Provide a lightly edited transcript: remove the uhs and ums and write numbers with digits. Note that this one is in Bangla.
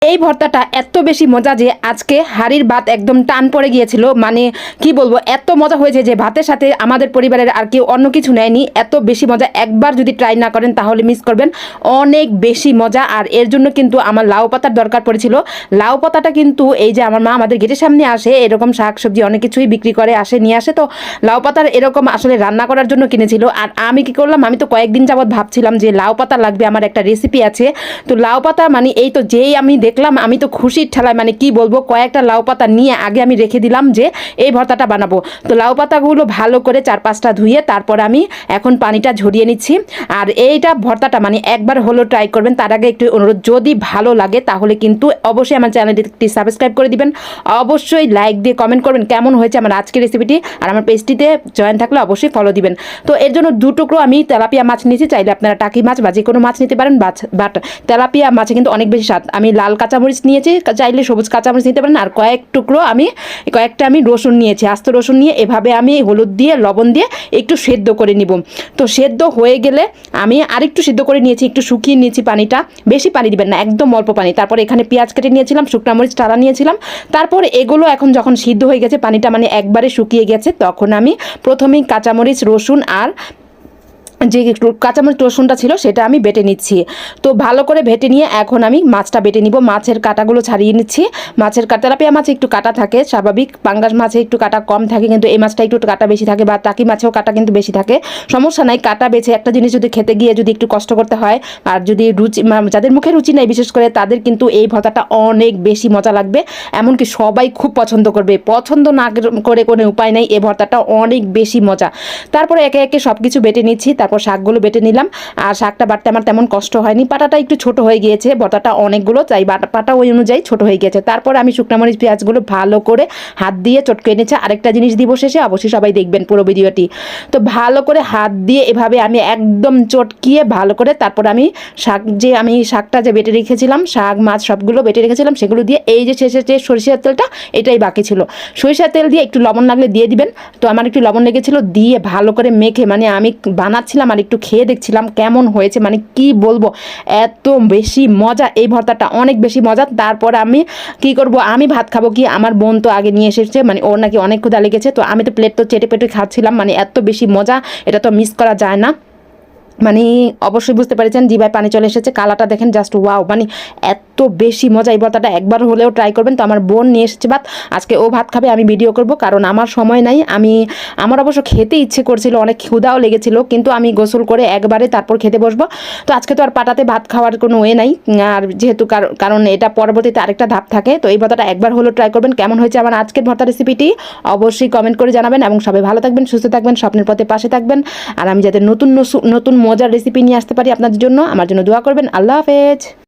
এই ভর্তাটা এত বেশি মজা যে আজকে হাঁড়ির ভাত একদম টান পড়ে গিয়েছিল। মানে কি বলবো, এত মজা হয়েছে যে ভাতের সাথে আমাদের পরিবারের আর কেউ অন্য কিছু নেয়নি। এত বেশি মজা, একবার যদি ট্রাই না করেন তাহলে মিস করবেন। অনেক বেশি মজা। আর এর জন্য কিন্তু আমার লাউ পাতার দরকার পড়েছিল। লাউ পাতাটা কিন্তু এই যে আমার মা আমাদের গেটের সামনে আসে, এরকম শাক সবজি অনেক কিছুই বিক্রি করে, আসে নিয়ে আসে। তো লাউ পাতার এরকম আসলে রান্না করার জন্য কিনেছিল। আর আমি কি করলাম, আমি তো কয়েকদিন যাবৎ ভাবছিলাম যে লাউ পাতা লাগবে, আমার একটা রেসিপি আছে। তো লাউ পাতা মানে এই তো যেই আমি দেখলাম, আমি তো খুশির ঠেলায় মানে কি বলবো, কয়েকটা লাউ পাতা নিয়ে আগে আমি রেখে দিলাম যে এই ভর্তাটা বানাবো। তো লাউ পাতাগুলো ভালো করে 4-5টা ধুয়ে তারপর আমি এখন পানিটা ঝরিয়ে নিচ্ছি। আর এইটা ভর্তাটা মানে একবার হলো ট্রাই করবেন। তার আগে একটু অনুরোধ, যদি ভালো লাগে তাহলে কিন্তু অবশ্যই আমার চ্যানেলটি সাবস্ক্রাইব করে দিবেন, অবশ্যই লাইক দিয়ে কমেন্ট করবেন কেমন হয়েছে আমার আজকের রেসিপিটি। আর আমার পেজটিতে জয়েন থাকলে অবশ্যই ফলো দিবেন। তো এর জন্য 2 টুকরো আমি তেলাপিয়া মাছ নিয়েছি। চাইলে আপনারা টাকি মাছ বা যে কোনো মাছ নিতে পারেন, বাট তেলাপিয়া মাছে কিন্তু অনেক বেশি স্বাদ। আমি লাল কাঁচামরিচ নিয়েছি, চাইলে সবুজ কাঁচামরিচ নিতে পারেন। আর কয়েকটা আমি রসুন নিয়েছি, আস্ত রসুন নিয়ে এভাবে আমি হলুদ দিয়ে লবণ দিয়ে একটু সেদ্ধ করে নিব। তো সেদ্ধ হয়ে গেলে আমি আরেকটু সেদ্ধ করে নিয়েছি, একটু শুকিয়ে নিয়েছি পানিটা, বেশি পানি দিবেন না, একদম অল্প পানি। তারপর এখানে পেঁয়াজ কেটে নিয়েছিলাম, শুকনো মরিচ টালা নিয়েছিলাম। তারপর এগুলো এখন যখন সিদ্ধ হয়ে গেছে, পানিটা মানে একবারে শুকিয়ে গেছে, তখন আমি প্রথমেই কাঁচামরিচ, রসুন আর যে কাঁচামরিচ রসুনটা ছিল সেটা আমি বেটে নিচ্ছি। তো ভালো করে বেটে নিয়ে এখন আমি মাছটা বেটে নিব। মাছের কাঁটাগুলো ছাড়িয়ে নিচ্ছি। মাছের তেলাপিয়া মাছে একটু কাঁটা থাকে, স্বাভাবিক। পাঙ্গাস মাছে একটু কাঁটা কম থাকে, কিন্তু এই মাছটা একটু কাঁটা বেশি থাকে, বা টাকি মাছেও কাঁটা কিন্তু বেশি থাকে। সমস্যা নাই, কাঁটা বেছে একটা জিনিস যদি খেতে গিয়ে যদি একটু কষ্ট করতে হয়, আর যদি রুচি, যাদের মুখে রুচি নেই বিশেষ করে, তাদের কিন্তু এই ভর্তাটা অনেক বেশি মজা লাগবে। এমনকি সবাই খুব পছন্দ করবে, পছন্দ না করে কোনো উপায় নেই, এই ভর্তাটা অনেক বেশি মজা। তারপরে একে একে সব কিছু বেটে নিচ্ছি, তারপর শাকগুলো বেটে নিলাম। আর শাকটা বাটতে আমার তেমন কষ্ট হয়নি, পাটাটা একটু ছোট হয়ে গিয়েছে, ভর্তাটা অনেকগুলো, তাই পাটা ওই অনুযায়ী ছোট হয়ে গিয়েছে। তারপর আমি শুকনো মরিচ পেঁয়াজগুলো ভালো করে হাত দিয়ে চটকে এনেছি। আরেকটা জিনিস দিব শেষে, অবশ্যই সবাই দেখবেন পুরো ভিডিওটি। তো ভালো করে হাত দিয়ে এভাবে আমি একদম চটকিয়ে ভালো করে, তারপর আমি শাকটা যে বেটে রেখেছিলাম, শাক মাছ সবগুলো বেটে রেখেছিলাম, সেগুলো দিয়ে এই যে শেষে যে সরিষার তেলটা, এটাই বাকি ছিল। সরিষার তেল দিয়ে একটু লবণ লাগলে দিয়ে দিবেন। তো আমার একটু লবণ লেগেছিল, দিয়ে ভালো করে মেখে মানে আমি বানাচ্ছিলাম আর একটু খেয়ে দেখছিলাম কেমন হয়েছে। মানে কি বলবো, এত বেশি মজা এই ভর্তাটা, অনেক বেশি মজা। তারপর আমি কি করব, আমি ভাত খাবো কি, আমার বোন তো আগে নিয়ে এসেছে, মানে ওর নাকি অনেক ক্ষুধা লেগেছে। তো আমি তো প্লেট তো চেটে পেটে খাচ্ছিলাম, মানে এত বেশি মজা, এটা তো মিস করা যায় না। মানে অবশ্যই বুঝতে পেরেছেন, জিভায় পানি চলে এসেছে। কালারটা দেখেন, জাস্ট ওয়াও, মানে এত বেশি মজা। এই ভর্তাটা একবার হলেও ট্রাই করবেন। তো আমার বোন নিয়ে এসেছে ভাত, আজকে ও ভাত খাবে, আমি ভিডিও করব, কারণ আমার সময় নাই। আমার অবশ্য খেতে ইচ্ছে করছিল, অনেক ক্ষুধাও লেগেছিল, কিন্তু আমি গোসল করে একবারে তারপর খেতে বসবো। তো আজকে তো আর পাটাতে ভাত খাওয়ার কোনো ওয়ে নাই, আর যেহেতু কারণ এটা পরবর্তীতে আরেকটা ধাপ থাকে। তো এই ভর্তাটা একবার হলেও ট্রাই করবেন। কেমন হয়েছে আমার আজকের ভর্তা রেসিপিটি অবশ্যই কমেন্ট করে জানাবেন, এবং সবাই ভালো থাকবেন, সুস্থ থাকবেন, স্বপ্নের পথে পাশে থাকবেন। আর আমি যাতে নতুন নতুন মজার রেসিপি নিয়ে আসতে পারি আপনাদের জন্য, আমার জন্য দোয়া করবেন। আল্লাহ হাফেজ।